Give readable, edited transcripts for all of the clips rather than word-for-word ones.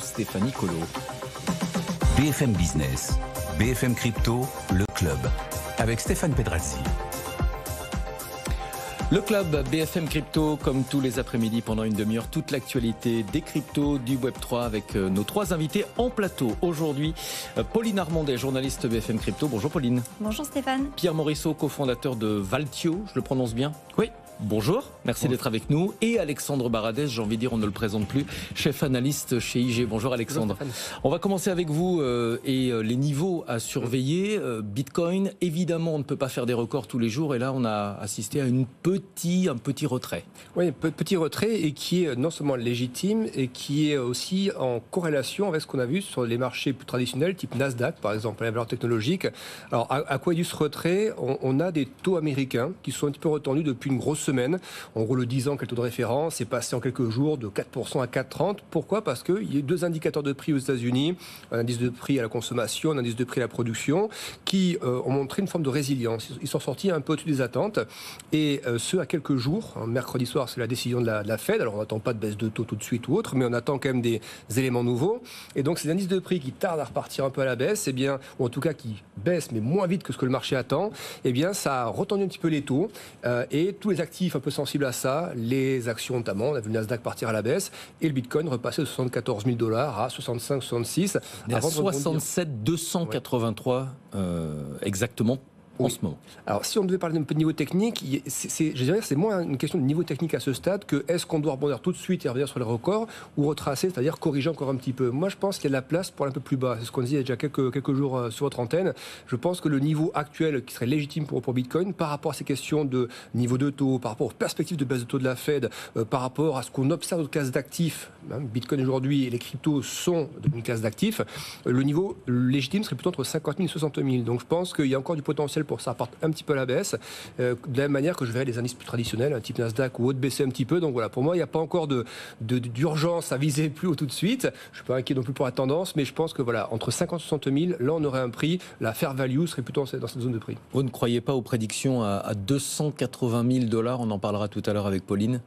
Stéphanie Colo. BFM Business, BFM Crypto, le club, avec Stéphane Pedrazzi. Le club BFM Crypto, comme tous les après-midi pendant une demi-heure, toute l'actualité des cryptos, du Web3 avec nos trois invités en plateau. Aujourd'hui, Pauline Armandet, journaliste BFM Crypto. Bonjour Pauline. Bonjour Stéphane. Pierre Morisseau, cofondateur de Valtio, je le prononce bien? Oui. Bonjour, merci d'être avec nous. Et Alexandre Baradès, j'ai envie de dire, on ne le présente plus, chef analyste chez IG. Bonjour Alexandre. Bonjour, on va commencer avec vous et les niveaux à surveiller. Bitcoin, évidemment, on ne peut pas faire des records tous les jours. Et là, on a assisté à un petit retrait. Oui, petit retrait et qui est non seulement légitime et qui est aussi en corrélation avec ce qu'on a vu sur les marchés plus traditionnels, type Nasdaq par exemple, les valeurs technologiques. Alors, à quoi est dû ce retrait? On a des taux américains qui sont un petit peu retendus depuis une grosse semaine. En gros, le 10 ans, quel taux de référence, c'est passé en quelques jours de 4% à 4,30. Pourquoi? Parce qu'il y a deux indicateurs de prix aux États-Unis, un indice de prix à la consommation, un indice de prix à la production, qui ont montré une forme de résilience. Ils sont sortis un peu au-dessus des attentes. Et ce, à quelques jours. Mercredi soir, c'est la décision de la Fed. Alors, on n'attend pas de baisse de taux tout de suite ou autre, mais on attend quand même des éléments nouveaux. Et donc, ces indices de prix qui tardent à repartir un peu à la baisse, eh bien, ou en tout cas qui baissent, mais moins vite que ce que le marché attend, eh bien, ça a retendu un petit peu les taux. Et tous les actifs un peu sensibles à ça, les actions notamment, on a vu le Nasdaq partir à la baisse et le Bitcoin repasser de 74 000 $ à 65, 66. À 67 283 exactement. En ce moment. Alors, si on devait parler d'un peu de niveau technique, je dirais que c'est moins une question de niveau technique à ce stade que est-ce qu'on doit rebondir tout de suite et revenir sur les records ou retracer, c'est-à-dire corriger encore un petit peu. Moi, je pense qu'il y a de la place pour aller un peu plus bas. C'est ce qu'on disait il y a déjà quelques jours sur votre antenne. Je pense que le niveau actuel qui serait légitime pour Bitcoin, par rapport à ces questions de niveau de taux, par rapport aux perspectives de baisse de taux de la Fed, par rapport à ce qu'on observe de classe d'actifs, Bitcoin aujourd'hui et les cryptos sont une classe d'actifs, le niveau légitime serait plutôt entre 50 000 et 60 000. Donc, je pense qu'il y a encore du potentiel pour que ça reparte un petit peu à la baisse, de la même manière que je verrais les indices plus traditionnels, un type Nasdaq ou autre, baisser un petit peu. Donc voilà, pour moi, il n'y a pas encore d'urgence à viser plus haut tout de suite. Je ne suis pas inquiet non plus pour la tendance, mais je pense que voilà, entre 50 et 60 000, là, on aurait un prix. La fair value serait plutôt dans cette zone de prix. Vous ne croyez pas aux prédictions à 280 000 $? On en parlera tout à l'heure avec Pauline.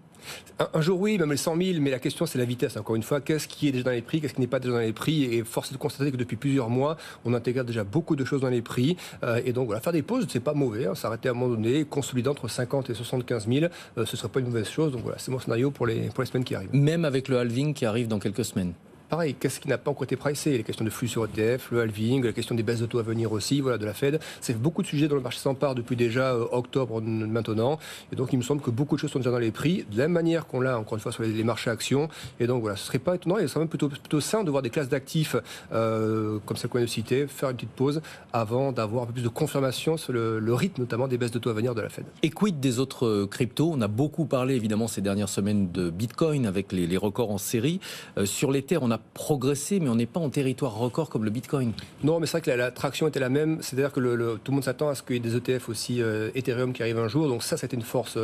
Un jour oui, même les 100 000, mais la question c'est la vitesse. Encore une fois, qu'est-ce qui est déjà dans les prix, qu'est-ce qui n'est pas déjà dans les prix? Et force est de constater que depuis plusieurs mois, on intègre déjà beaucoup de choses dans les prix. Et donc voilà, faire des pauses, c'est pas mauvais. S'arrêter à un moment donné, consolider entre 50 et 75 000, ce serait pas une mauvaise chose. Donc voilà, c'est mon scénario pour les semaines qui arrivent. Même avec le halving qui arrive dans quelques semaines. Pareil, qu'est-ce qui n'a pas encore été pricé? Les questions de flux sur ETF, le halving, la question des baisses de taux à venir aussi, voilà, de la Fed. C'est beaucoup de sujets dont le marché s'empare depuis déjà octobre maintenant. Et donc, il me semble que beaucoup de choses sont déjà dans les prix, de la même manière qu'on l'a, encore une fois, sur les marchés actions. Et donc, voilà, ce serait pas étonnant. Et ce serait même plutôt sain de voir des classes d'actifs, comme celle qu'on vient de citer, faire une petite pause avant d'avoir un peu plus de confirmation sur le rythme, notamment des baisses de taux à venir de la Fed. Et quid des autres cryptos? On a beaucoup parlé, évidemment, ces dernières semaines de Bitcoin avec les records en série. Sur l'Ether, on a progressé, mais on n'est pas en territoire record comme le Bitcoin. Non, mais c'est vrai que la traction était la même. C'est-à-dire que tout le monde s'attend à ce qu'il y ait des ETF aussi Ethereum qui arrivent un jour. Donc ça a été une force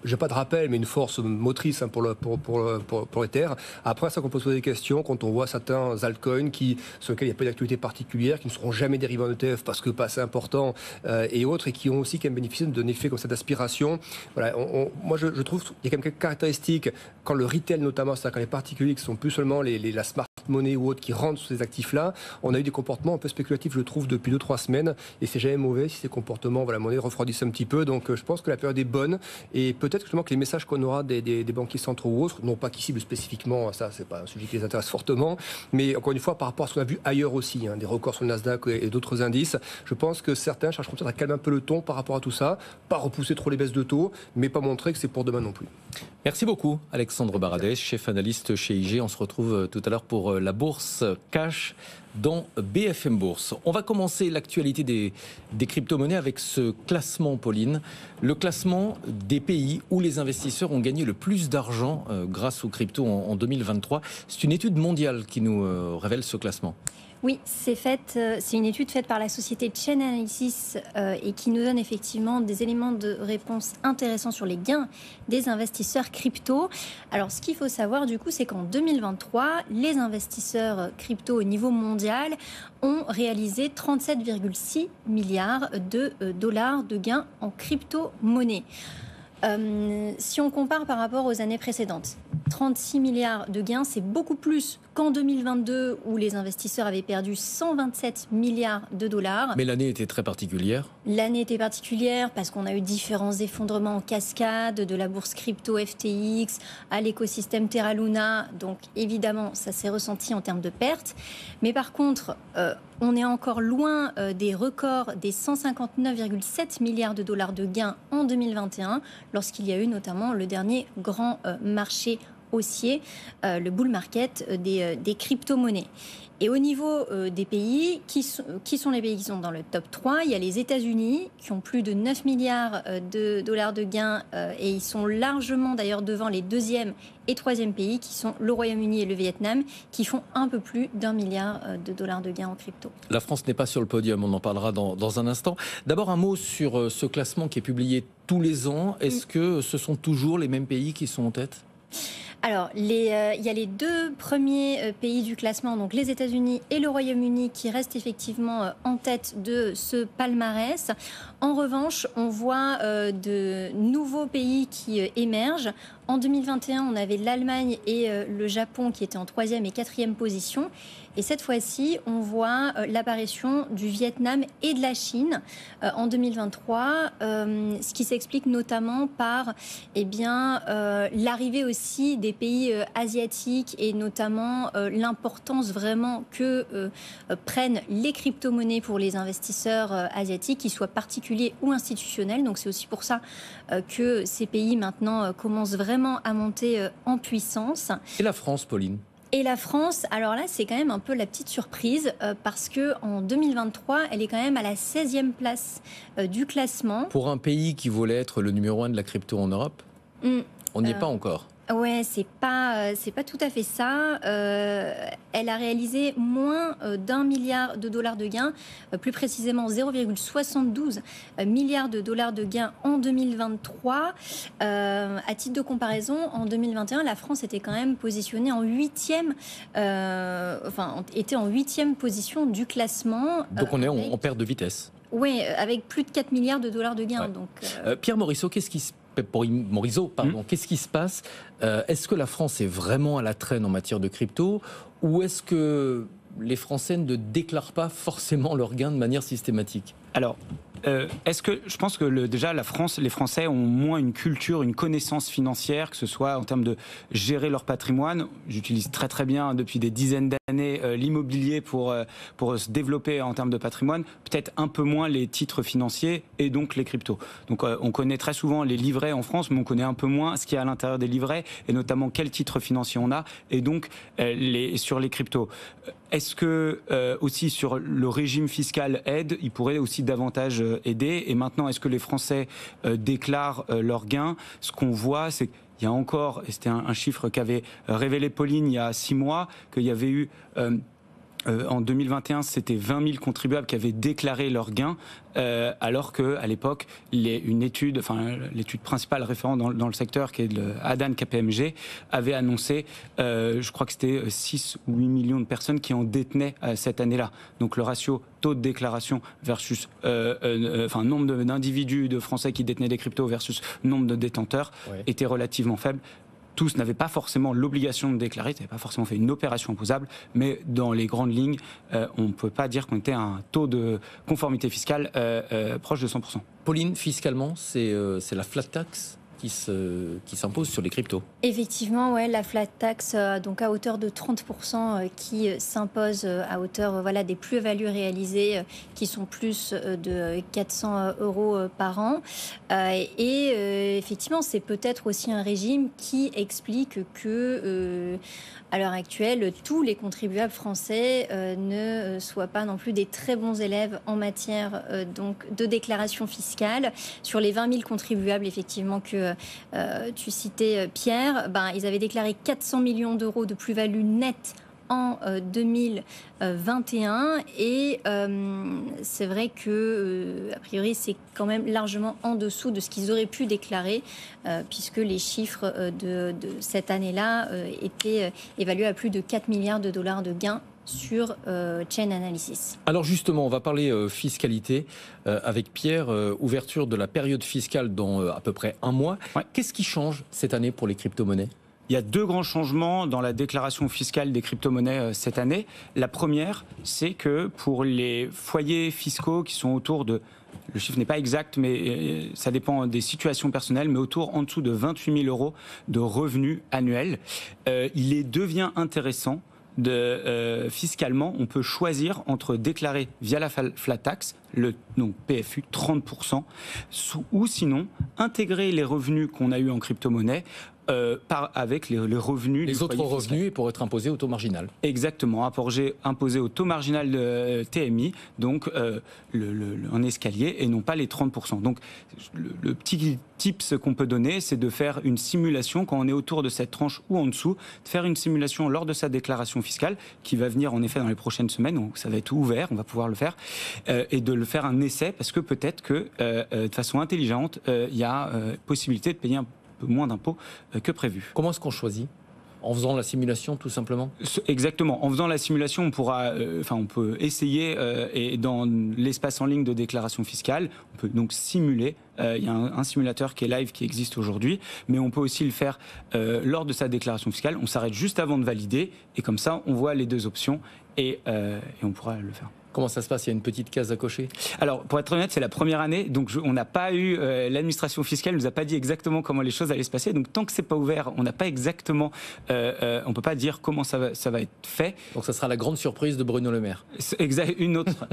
j'ai pas de rappel, mais une force motrice pour Ether. Après, ça qu'on peut se poser des questions quand on voit certains altcoins sur lesquels il n'y a pas d'activité particulière, qui ne seront jamais dérivés en ETF parce que pas assez important et autres, et qui ont aussi quand même bénéficié d'un effet comme ça d'aspiration. Voilà, moi je trouve qu'il y a quand même quelques caractéristiques quand le retail notamment, c'est-à-dire quand les particuliers qui sont plus seulement la smart money ou autres qui rentrent sur ces actifs-là, on a eu des comportements un peu spéculatifs, je trouve, depuis 2-3 semaines, et c'est jamais mauvais si ces comportements, la monnaie refroidissent un petit peu. Donc je pense que la période est bonne, et peut-être justement que les messages qu'on aura des banquiers centraux ou autres, non pas qui ciblent spécifiquement, ça c'est pas un sujet qui les intéresse fortement, mais encore une fois par rapport à ce qu'on a vu ailleurs aussi, des records sur le Nasdaq et d'autres indices, je pense que certains chercheront peut-être à calmer un peu le ton par rapport à tout ça, pas repousser trop les baisses de taux, mais pas montrer que c'est pour demain non plus. Merci beaucoup Alexandre Baradès, chef analyste chez IG. On se retrouve tout à l'heure pour la bourse cash dans BFM Bourse. On va commencer l'actualité des crypto-monnaies avec ce classement, Pauline. Le classement des pays où les investisseurs ont gagné le plus d'argent grâce aux cryptos en 2023. C'est une étude mondiale qui nous révèle ce classement. Oui, c'est une étude faite par la société Chain Analysis et qui nous donne effectivement des éléments de réponse intéressants sur les gains des investisseurs crypto. Alors, ce qu'il faut savoir du coup, c'est qu'en 2023, les investisseurs crypto au niveau mondial ont réalisé 37,6 milliards de dollars de gains en crypto-monnaie. Si on compare par rapport aux années précédentes, 36 milliards de gains, c'est beaucoup plus qu'en 2022 où les investisseurs avaient perdu 127 milliards de dollars. Mais l'année était très particulière. L'année était particulière parce qu'on a eu différents effondrements en cascade, de la bourse crypto FTX à l'écosystème Terra Luna. Donc évidemment, ça s'est ressenti en termes de pertes. Mais par contre, on est encore loin des records des 159,7 milliards de dollars de gains en 2021, lorsqu'il y a eu notamment le dernier grand marché haussier, le bull market des crypto-monnaies. Et au niveau des pays, qui sont les pays qui sont dans le top 3, il y a les États-Unis qui ont plus de 9 milliards de dollars de gains et ils sont largement d'ailleurs devant les deuxième et troisième pays qui sont le Royaume-Uni et le Vietnam qui font un peu plus d'1 milliard de dollars de gains en crypto. La France n'est pas sur le podium, on en parlera dans un instant. D'abord un mot sur ce classement qui est publié tous les ans. Est-ce que ce sont toujours les mêmes pays qui sont en tête ? Alors, il y a les deux premiers pays du classement, donc les États-Unis et le Royaume-Uni, qui restent effectivement en tête de ce palmarès. En revanche, on voit de nouveaux pays qui émergent. En 2021, on avait l'Allemagne et le Japon qui étaient en 3e et 4e position. Et cette fois-ci, on voit l'apparition du Vietnam et de la Chine en 2023, ce qui s'explique notamment par l'arrivée aussi des pays asiatiques et notamment l'importance vraiment que prennent les crypto-monnaies pour les investisseurs asiatiques, qu'ils soient particuliers ou institutionnels. Donc c'est aussi pour ça que ces pays maintenant commencent vraiment à monter en puissance. Et la France, Pauline ? Et la France, alors là, c'est quand même un peu la petite surprise parce qu'en 2023, elle est quand même à la 16e place du classement. Pour un pays qui voulait être le numéro 1 de la crypto en Europe, on n'y est pas encore. Ouais, c'est pas tout à fait ça. Elle a réalisé moins d'1 milliard de dollars de gains, plus précisément 0,72 milliards de dollars de gains en 2023. À titre de comparaison, en 2021, la France était quand même positionnée en 8e, était en 8e position du classement. Donc on est en perte de vitesse. Oui, avec plus de 4 milliards de dollars de gains. Ouais. Donc, Pierre Morisseau, qu'est-ce qui se passe ? Est-ce que la France est vraiment à la traîne en matière de crypto ou est-ce que les Français ne déclarent pas forcément leurs gains de manière systématique ? Alors, je pense que déjà les Français ont moins une culture, une connaissance financière, que ce soit en termes de gérer leur patrimoine. J'utilise très très bien depuis des dizaines d'années l'immobilier pour se développer en termes de patrimoine. Peut-être un peu moins les titres financiers et donc les cryptos. Donc on connaît très souvent les livrets en France, mais on connaît un peu moins ce qu'il y a à l'intérieur des livrets et notamment quels titres financiers on a et donc sur les cryptos. Est-ce que aussi sur le régime fiscal aide, il pourrait aussi davantage aider. Et maintenant, est-ce que les Français déclarent leurs gains ? Ce qu'on voit, c'est qu'il y a encore, et c'était un chiffre qu'avait révélé Pauline il y a 6 mois, qu'il y avait eu... en 2021, c'était 20 000 contribuables qui avaient déclaré leurs gains, alors qu'à l'époque, l'étude principale référente dans le secteur, qui est le Adan KPMG, avait annoncé, je crois que c'était 6 ou 8 millions de personnes qui en détenaient cette année-là. Donc le ratio taux de déclaration versus nombre d'individus de Français qui détenaient des cryptos versus nombre de détenteurs était relativement faible. Tous n'avaient pas forcément l'obligation de déclarer, ils n'avaient pas forcément fait une opération imposable, mais dans les grandes lignes, on ne peut pas dire qu'on était à un taux de conformité fiscale proche de 100%. Pauline, fiscalement, c'est la flat tax qui s'impose sur les cryptos. Effectivement, ouais, la flat tax donc à hauteur de 30% qui s'impose à hauteur des plus-values réalisées qui sont plus de 400 € par an. Effectivement, c'est peut-être aussi un régime qui explique que à l'heure actuelle, tous les contribuables français ne soient pas non plus des très bons élèves en matière donc de déclaration fiscale. Sur les 20 000 contribuables, effectivement, que tu citais, Pierre, ils avaient déclaré 400 millions d'euros de plus-value nette en 2021 et c'est vrai que a priori c'est quand même largement en dessous de ce qu'ils auraient pu déclarer puisque les chiffres de cette année-là étaient évalués à plus de 4 milliards de dollars de gains sur Chain Analysis. Alors justement, on va parler fiscalité avec Pierre, ouverture de la période fiscale dans à peu près un mois. Ouais. Qu'est-ce qui change cette année pour les crypto-monnaies ? Il y a 2 grands changements dans la déclaration fiscale des crypto-monnaies cette année. La première, c'est que pour les foyers fiscaux qui sont autour de, le chiffre n'est pas exact, mais ça dépend des situations personnelles, mais en dessous de 28 000 euros de revenus annuels, il devient intéressant fiscalement, on peut choisir entre déclarer via la flat tax, donc PFU 30%, ou sinon intégrer les revenus qu'on a eu en crypto-monnaie avec les revenus. Les autres revenus pour être imposés au taux marginal. Exactement, imposé au taux marginal de TMI, donc un escalier et non pas les 30%. Donc le petit tips qu'on peut donner, c'est de faire une simulation quand on est autour de cette tranche ou en dessous, de faire une simulation lors de sa déclaration fiscale qui va venir en effet dans les prochaines semaines, donc ça va être ouvert, on va pouvoir le faire, et de le faire un essai parce que peut-être que de façon intelligente, il y a possibilité de payer un peu moins d'impôts que prévu. Comment est-ce qu'on choisit ? En faisant la simulation, tout simplement ? Exactement. En faisant la simulation, on peut essayer, et dans l'espace en ligne de déclaration fiscale, on peut donc simuler. Il y a un simulateur qui est live qui existe aujourd'hui, mais on peut aussi le faire lors de sa déclaration fiscale. On s'arrête juste avant de valider, et comme ça, on voit les 2 options, et on pourra le faire. Comment ça se passe ? Il y a une petite case à cocher ? Alors, pour être honnête, c'est la première année, donc on n'a pas eu, l'administration fiscale nous a pas dit exactement comment les choses allaient se passer, donc tant que c'est pas ouvert, on n'a pas exactement, on peut pas dire comment ça va être fait. Donc ça sera la grande surprise de Bruno Le Maire. Une autre.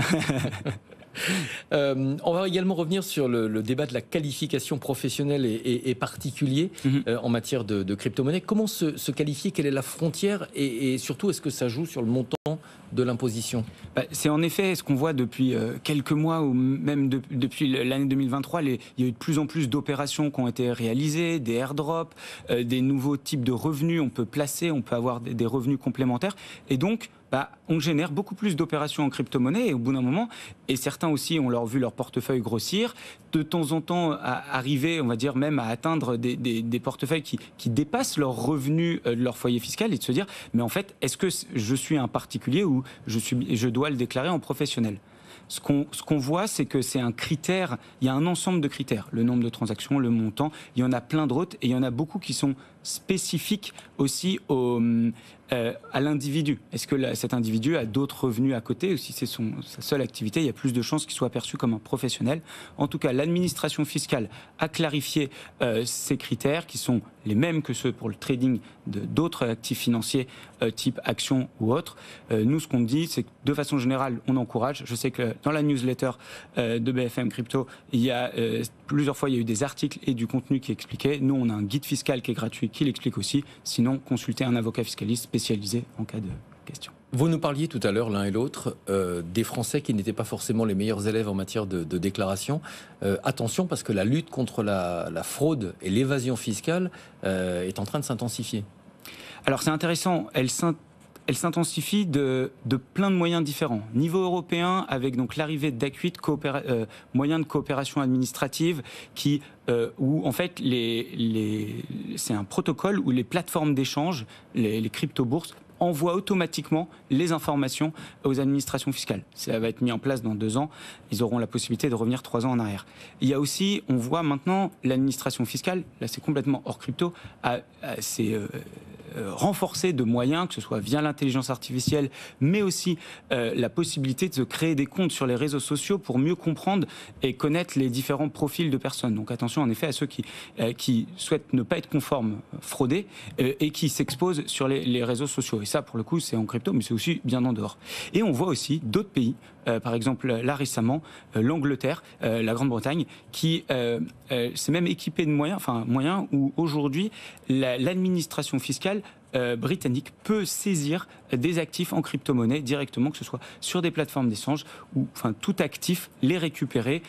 On va également revenir sur le débat de la qualification professionnelle et particulier en matière de crypto-monnaie. Comment se qualifier ? Quelle est la frontière ? Et surtout, est-ce que ça joue sur le montant de l'imposition ? C'est en effet ce qu'on voit depuis quelques mois ou même depuis l'année 2023. Il y a eu de plus en plus d'opérations qui ont été réalisées, des airdrops, des nouveaux types de revenus. On peut placer, on peut avoir des revenus complémentaires. Et donc, on génère beaucoup plus d'opérations en crypto-monnaie et au bout d'un moment, et certains aussi ont vu leur portefeuille grossir, de temps en temps arriver, on va dire même à atteindre des portefeuilles qui dépassent leurs revenus de leur foyer fiscal et de se dire, mais en fait, est-ce que je suis un particulier ou je dois le déclarer en professionnel ? Ce qu'on voit, c'est que c'est un critère, il y a un ensemble de critères, le nombre de transactions, le montant, il y en a plein d'autres et il y en a beaucoup qui sont spécifiques aussi à l'individu. Est-ce que cet individu a d'autres revenus à côté ou si c'est sa seule activité, il y a plus de chances qu'il soit perçu comme un professionnel. En tout cas, l'administration fiscale a clarifié ces critères qui sont les mêmes que ceux pour le trading d'autres actifs financiers type actions ou autres. Nous, ce qu'on dit, c'est que de façon générale, on encourage. Je sais que dans la newsletter de BFM Crypto, il y a plusieurs fois, il y a eu des articles et du contenu qui expliquaient. Nous, on a un guide fiscal qui est gratuit, qui l'explique aussi. Sinon, consultez un avocat fiscaliste spécialisé en cas de question. Vous nous parliez tout à l'heure, l'un et l'autre, des Français qui n'étaient pas forcément les meilleurs élèves en matière de déclaration. Attention, parce que la lutte contre la fraude et l'évasion fiscale est en train de s'intensifier. Alors c'est intéressant, elle s'intensifie de plein de moyens différents. Niveau européen, avec donc l'arrivée d'Acuit, moyens de coopération administrative, où en fait c'est un protocole où les plateformes d'échange, les crypto-bourses, envoient automatiquement les informations aux administrations fiscales. Ça va être mis en place dans 2 ans. Ils auront la possibilité de revenir 3 ans en arrière. Il y a aussi, on voit maintenant, l'administration fiscale, là c'est complètement hors crypto, c'est renforcer de moyens, que ce soit via l'intelligence artificielle, mais aussi la possibilité de se créer des comptes sur les réseaux sociaux pour mieux comprendre et connaître les différents profils de personnes. Donc attention en effet à ceux qui souhaitent ne pas être conformes, fraudés, et qui s'exposent sur les réseaux sociaux. Et ça, pour le coup, c'est en crypto, mais c'est aussi bien en dehors. Et on voit aussi d'autres pays, par exemple là récemment, l'Angleterre, la Grande-Bretagne, qui s'est même équipée de moyens où aujourd'hui l'administration fiscale britannique peut saisir des actifs en crypto-monnaie directement, que ce soit sur des plateformes d'échange ou tout actif, les récupérer,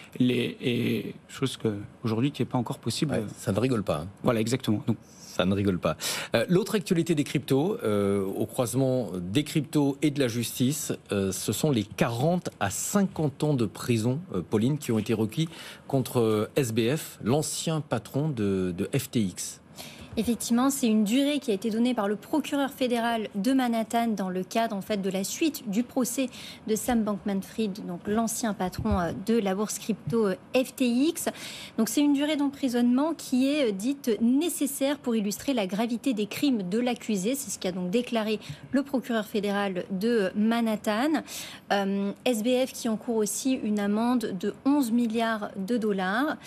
chose aujourd'hui qui n'est pas encore possible. Ouais, ça ne rigole pas. Voilà, exactement. Donc, ça ne rigole pas. L'autre actualité des cryptos, au croisement des cryptos et de la justice, ce sont les 40 à 50 ans de prison, Pauline, qui ont été requis contre SBF, l'ancien patron de FTX. Effectivement, c'est une durée qui a été donnée par le procureur fédéral de Manhattan dans le cadre en fait de la suite du procès de Sam Bankman-Fried, donc l'ancien patron de la bourse crypto FTX. Donc c'est une durée d'emprisonnement qui est dite nécessaire pour illustrer la gravité des crimes de l'accusé. C'est ce qu'a donc déclaré le procureur fédéral de Manhattan. SBF qui encourt aussi une amende de 11 milliards de dollars.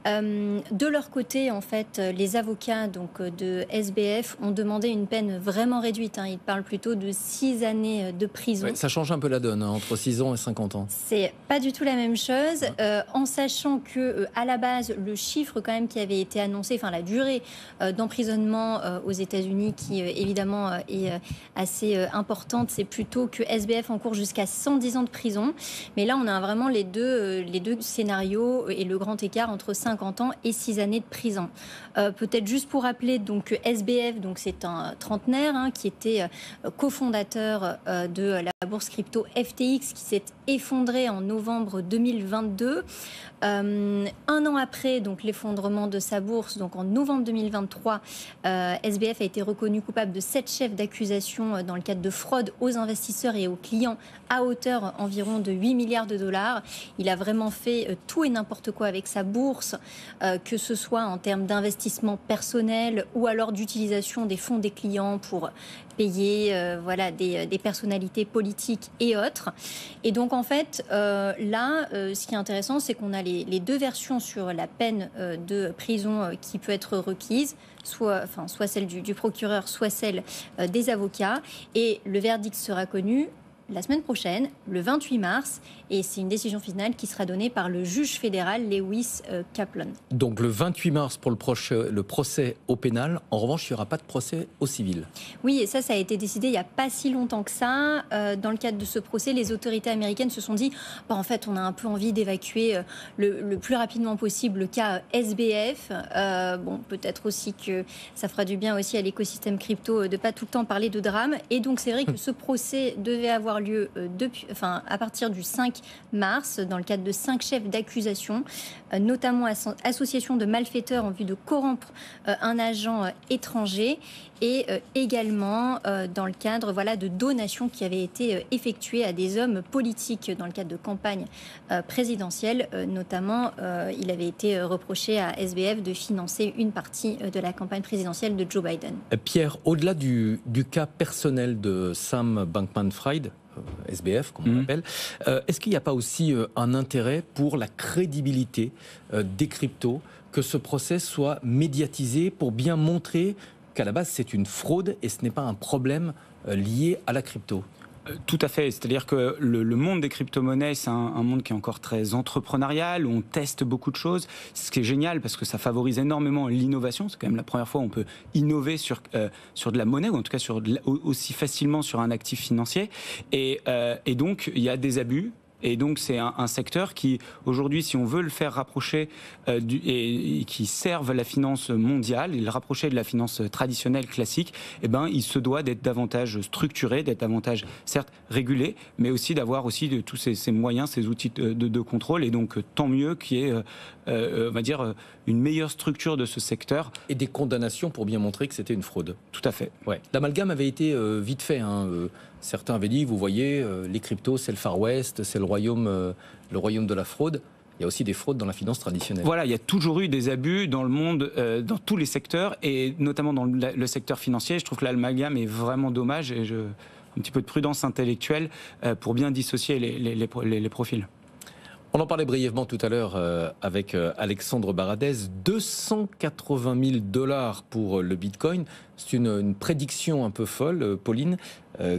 De leur côté, en fait, les avocats donc, de SBF ont demandé une peine vraiment réduite. Ils parlent plutôt de 6 années de prison. Ouais, ça change un peu la donne, entre 6 ans et 50 ans. C'est pas du tout la même chose, en sachant que à la base, le chiffre quand même qui avait été annoncé, enfin la durée d'emprisonnement aux États-Unis, qui évidemment est assez importante, c'est plutôt que SBF encourt jusqu'à 110 ans de prison. Mais là, on a vraiment les deux scénarios et le grand écart entre 50 ans et 6 années de prison. Peut-être juste pour rappeler donc, que SBF, donc, c'est un trentenaire qui était cofondateur de la bourse crypto FTX qui s'est effondrée en novembre 2022. Un an après donc, l'effondrement de sa bourse, donc en novembre 2023, SBF a été reconnu coupable de 7 chefs d'accusation dans le cadre de fraude aux investisseurs et aux clients à hauteur environ de 8 milliards de dollars. Il a vraiment fait tout et n'importe quoi avec sa bourse, que ce soit en termes d'investissement personnel ou alors d'utilisation des fonds des clients pour payer des personnalités politiques et autres. Et donc en fait, là, ce qui est intéressant, c'est qu'on a les deux versions sur la peine de prison qui peut être requise, soit celle du procureur, soit celle des avocats. Et le verdict sera connu la semaine prochaine, le 28 mars, et c'est une décision finale qui sera donnée par le juge fédéral Lewis Kaplan. Donc le 28 mars pour le procès au pénal. En revanche, il n'y aura pas de procès au civil. Oui, et ça a été décidé il n'y a pas si longtemps que ça. Dans le cadre de ce procès, les autorités américaines se sont dit en fait, on a un peu envie d'évacuer le plus rapidement possible le cas SBF. Peut-être aussi que ça fera du bien aussi à l'écosystème crypto de ne pas tout le temps parler de drame. Et donc c'est vrai que ce procès devait avoir lieu à partir du 5 mars, dans le cadre de 5 chefs d'accusation, notamment association de malfaiteurs en vue de corrompre un agent étranger et également dans le cadre de donations qui avaient été effectuées à des hommes politiques dans le cadre de campagnes présidentielles. Notamment, il avait été reproché à SBF de financer une partie de la campagne présidentielle de Joe Biden. Pierre, au-delà du cas personnel de Sam Bankman-Fried, SBF, comme on l'appelle. Est-ce qu'il n'y a pas aussi un intérêt pour la crédibilité des cryptos, que ce procès soit médiatisé pour bien montrer qu'à la base c'est une fraude et ce n'est pas un problème lié à la crypto? Tout à fait, c'est-à-dire que le monde des crypto-monnaies, c'est un monde qui est encore très entrepreneurial, où on teste beaucoup de choses, ce qui est génial parce que ça favorise énormément l'innovation. C'est quand même la première fois où on peut innover sur de la monnaie, ou en tout cas aussi facilement sur un actif financier. Et donc, il y a des abus. Et donc c'est un secteur qui, aujourd'hui, si on veut le faire rapprocher et qui serve la finance mondiale, et le rapprocher de la finance traditionnelle classique, il se doit d'être davantage structuré, d'être davantage, certes, régulé, mais aussi d'avoir aussi de tous ces moyens, ces outils de contrôle. Et donc tant mieux qu'il y ait, on va dire, une meilleure structure de ce secteur. Et des condamnations pour bien montrer que c'était une fraude. Tout à fait. Ouais. L'amalgame avait été vite fait. Certains avaient dit, vous voyez, les cryptos, c'est le Far West, c'est le royaume de la fraude. Il y a aussi des fraudes dans la finance traditionnelle. Voilà, il y a toujours eu des abus dans le monde, dans tous les secteurs, et notamment dans le secteur financier. Je trouve que l'amalgame est vraiment dommage, et un petit peu de prudence intellectuelle pour bien dissocier les profils. On en parlait brièvement tout à l'heure avec Alexandre Baradez. 280 000 $ pour le Bitcoin. C'est une prédiction un peu folle, Pauline,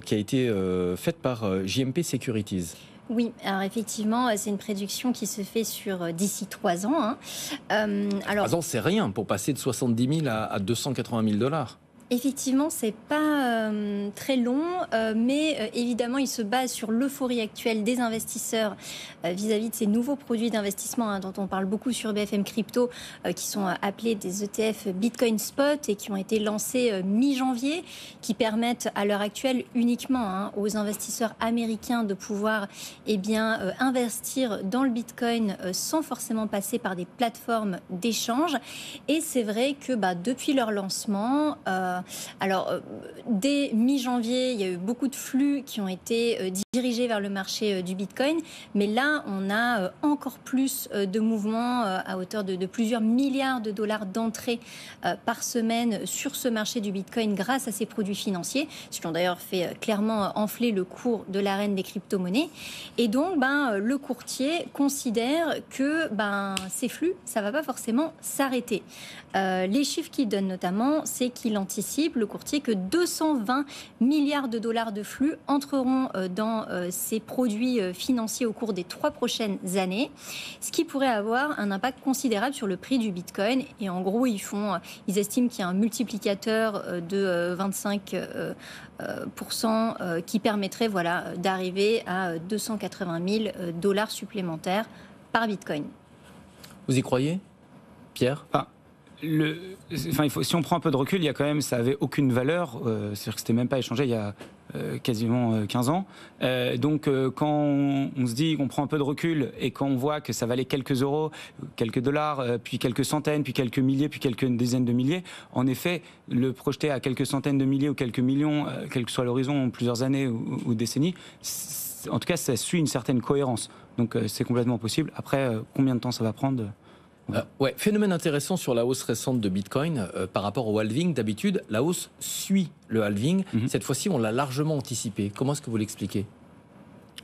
qui a été faite par JMP Securities. Oui, alors effectivement, c'est une prédiction qui se fait d'ici 3 ans. 3 ans, c'est rien pour passer de 70 000 à 280 000 $. Effectivement, c'est pas très long, mais évidemment, il se base sur l'euphorie actuelle des investisseurs vis-à-vis de ces nouveaux produits d'investissement dont on parle beaucoup sur BFM Crypto, qui sont appelés des ETF Bitcoin Spot et qui ont été lancés mi-janvier, qui permettent à l'heure actuelle uniquement aux investisseurs américains de pouvoir investir dans le Bitcoin sans forcément passer par des plateformes d'échange. Et c'est vrai que depuis leur lancement, dès mi-janvier, il y a eu beaucoup de flux qui ont été dirigés vers le marché du Bitcoin, mais là, on a encore plus de mouvements à hauteur de plusieurs milliards de dollars d'entrées par semaine sur ce marché du Bitcoin grâce à ces produits financiers, ce qui ont d'ailleurs fait clairement enfler le cours de l'arène des crypto-monnaies. Et donc, le courtier considère que ces flux, ça ne va pas forcément s'arrêter. Les chiffres qu'il donne notamment, c'est qu'il anticipe, le courtier, que 220 milliards de dollars de flux entreront dans ces produits financiers au cours des 3 prochaines années, ce qui pourrait avoir un impact considérable sur le prix du Bitcoin. Et en gros, ils estiment qu'il y a un multiplicateur de 25% qui permettrait d'arriver à 280 000 dollars supplémentaires par Bitcoin. Vous y croyez, Pierre ? Si on prend un peu de recul, il y a quand même, ça n'avait aucune valeur, c'est-à-dire que c'était même pas échangé il y a quasiment 15 ans. Donc quand on se dit qu'on prend un peu de recul et qu'on voit que ça valait quelques euros, quelques dollars, puis quelques centaines, puis quelques milliers, puis quelques dizaines de milliers, en effet, le projeter à quelques centaines de milliers ou quelques millions, quel que soit l'horizon, plusieurs années ou décennies, en tout cas, ça suit une certaine cohérence. Donc c'est complètement possible. Après, combien de temps ça va prendre ? Phénomène intéressant sur la hausse récente de Bitcoin par rapport au halving. D'habitude, la hausse suit le halving. Cette fois-ci, on l'a largement anticipé. Comment est-ce que vous l'expliquez ?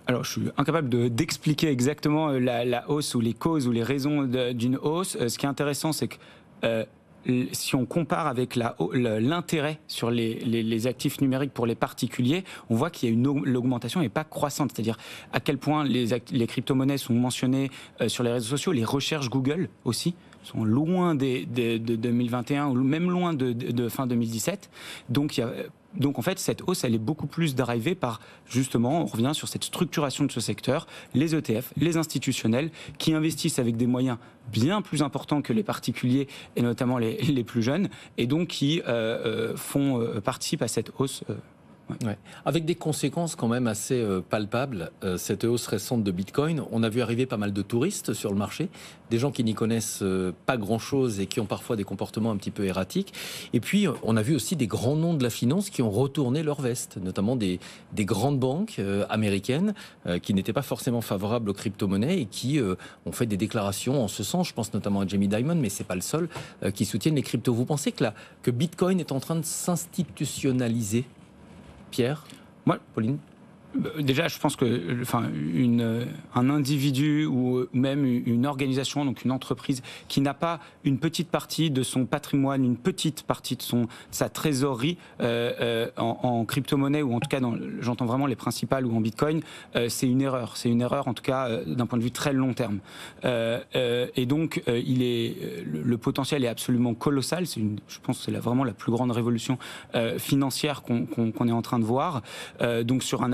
Alors, je suis incapable d'expliquer exactement la hausse ou les causes ou les raisons d'une hausse. Ce qui est intéressant, c'est que si on compare avec l'intérêt sur les actifs numériques pour les particuliers, on voit qu'il y a l'augmentation n'est pas croissante. C'est-à-dire à quel point les crypto-monnaies sont mentionnées sur les réseaux sociaux, les recherches Google aussi sont loin de 2021 ou même loin de fin 2017. Donc en fait, cette hausse, elle est beaucoup plus drivée par, justement, on revient sur cette structuration de ce secteur, les ETF, les institutionnels, qui investissent avec des moyens bien plus importants que les particuliers, et notamment les plus jeunes, et donc qui participent à cette hausse. Avec des conséquences quand même assez palpables, cette hausse récente de Bitcoin. On a vu arriver pas mal de touristes sur le marché, des gens qui n'y connaissent pas grand-chose et qui ont parfois des comportements un petit peu erratiques. Et puis, on a vu aussi des grands noms de la finance qui ont retourné leur veste, notamment des grandes banques américaines qui n'étaient pas forcément favorables aux crypto-monnaies et qui ont fait des déclarations en ce sens. Je pense notamment à Jamie Dimon, mais c'est pas le seul, qui soutiennent les cryptos. Vous pensez que Bitcoin est en train de s'institutionnaliser ? Pierre, Pauline ? Déjà, je pense que un individu ou même une organisation, donc une entreprise, qui n'a pas une petite partie de son patrimoine, une petite partie de sa trésorerie en crypto-monnaie, ou en tout cas, j'entends vraiment les principales ou en Bitcoin, c'est une erreur. C'est une erreur, en tout cas, d'un point de vue très long terme. Et donc, le potentiel est absolument colossal. Je pense que c'est vraiment la plus grande révolution financière qu'on est en train de voir. Donc, sur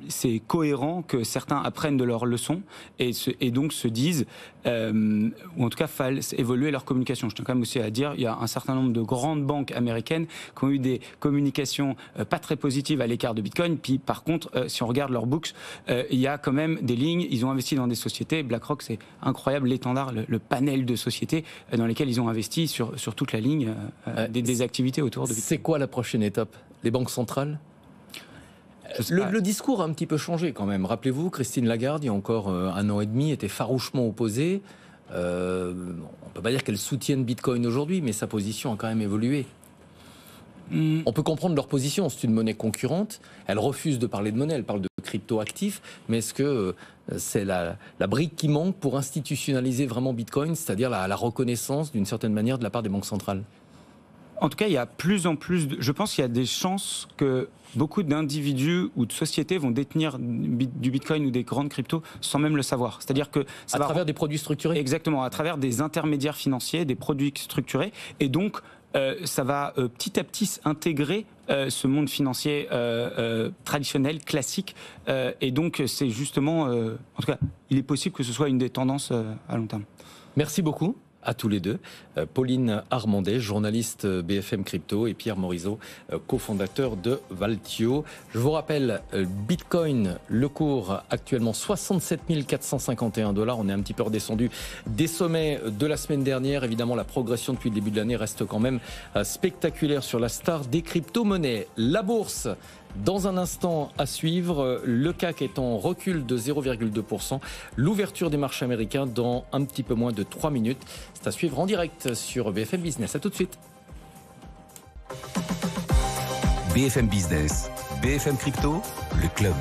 c'est cohérent que certains apprennent de leurs leçons et donc se disent, ou en tout cas fassent évoluer leur communication. Je tiens quand même aussi à dire, il y a un certain nombre de grandes banques américaines qui ont eu des communications pas très positives à l'écart de Bitcoin. Puis par contre, si on regarde leurs books, il y a quand même des lignes. Ils ont investi dans des sociétés. BlackRock, c'est incroyable l'étendard, le panel de sociétés dans lesquelles ils ont investi sur toute la ligne des activités autour de Bitcoin. C'est quoi la prochaine étape ? Les banques centrales ? Le discours a un petit peu changé quand même. Rappelez-vous, Christine Lagarde, il y a encore 1 an et demi, était farouchement opposée. On ne peut pas dire qu'elle soutienne Bitcoin aujourd'hui, mais sa position a quand même évolué. On peut comprendre leur position, c'est une monnaie concurrente. Elle refuse de parler de monnaie, elle parle de crypto-actifs. Mais est-ce que c'est la brique qui manque pour institutionnaliser vraiment Bitcoin, c'est-à-dire la reconnaissance d'une certaine manière de la part des banques centrales ? En tout cas, il y a plus en plus je pense qu'il y a des chances que beaucoup d'individus ou de sociétés vont détenir du Bitcoin ou des grandes cryptos sans même le savoir. C'est-à-dire que à travers des produits structurés ? Exactement, à travers des intermédiaires financiers, des produits structurés. Et donc, ça va petit à petit intégrer ce monde financier traditionnel, classique. Et donc, c'est justement, en tout cas, il est possible que ce soit une des tendances à long terme. Merci beaucoup à tous les deux. Pauline Armandet, journaliste BFM Crypto, et Pierre Morisot, cofondateur de Valtio. Je vous rappelle, Bitcoin, le cours actuellement 67 451 $. On est un petit peu redescendu des sommets de la semaine dernière. Évidemment, la progression depuis le début de l'année reste quand même spectaculaire sur la star des crypto-monnaies. La bourse, dans un instant à suivre, le CAC est en recul de 0,2%. L'ouverture des marchés américains dans un petit peu moins de 3 minutes. C'est à suivre en direct sur BFM Business. À tout de suite. BFM Business, BFM Crypto, le club.